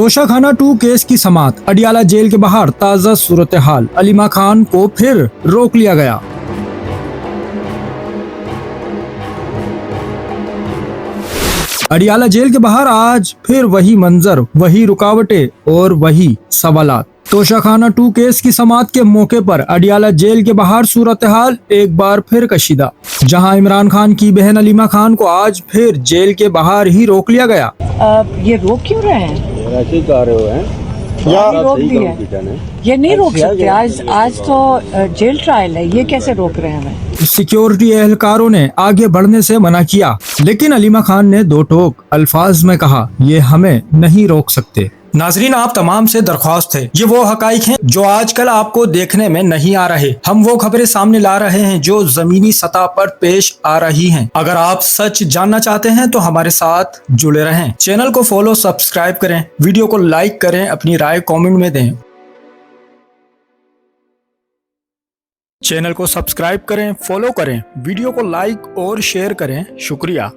Toshakhana 2 case की समाअत, Adiala jail के बाहर ताजा सूरत हाल, अलीमा खान को फिर रोक लिया गया। अडियाला जेल के बाहर आज फिर वही मंजर, वही रुकावटें और वही सवालात। तोशाखाना 2 केस की समाअत के मौके पर अडियाला जेल के बाहर सूरत हाल एक बार फिर कशीदा, जहां इमरान खान की बहन अलीमा खान को आज फिर जेल के बाहर ही रोक लिया गया। ये रोक क्यों रहे हैं? ऐसे ही कह रहे हो हैं या रोक दिए? ये नहीं रोक सकते। आज तो जेल ट्रायल है, ये कैसे रोक रहे हैं हमें? सिक्योरिटी एहलकारों ने आगे बढ़ने से मना किया, लेकिन अलीमा खान ने दो टोक अल्फाज में कहा, ये हमें नहीं रोक सकते। नाजरीन, आप तमाम से दरख्वास्त है, ये वो हकाइक हैं जो आजकल आपको देखने में नहीं आ रहे। हम वो खबरें सामने ला रहे हैं जो जमीनी सतह पर पेश आ रही हैं। अगर आप सच जानना चाहते हैं तो हमारे साथ जुड़े रहें। चैनल को फॉलो, सब्सक्राइब करें, वीडियो को लाइक करें, अपनी राय कमेंट में दें। चैनल को सब्सक्राइब करें, फॉलो करें, वीडियो को लाइक और शेयर करें। शुक्रिया।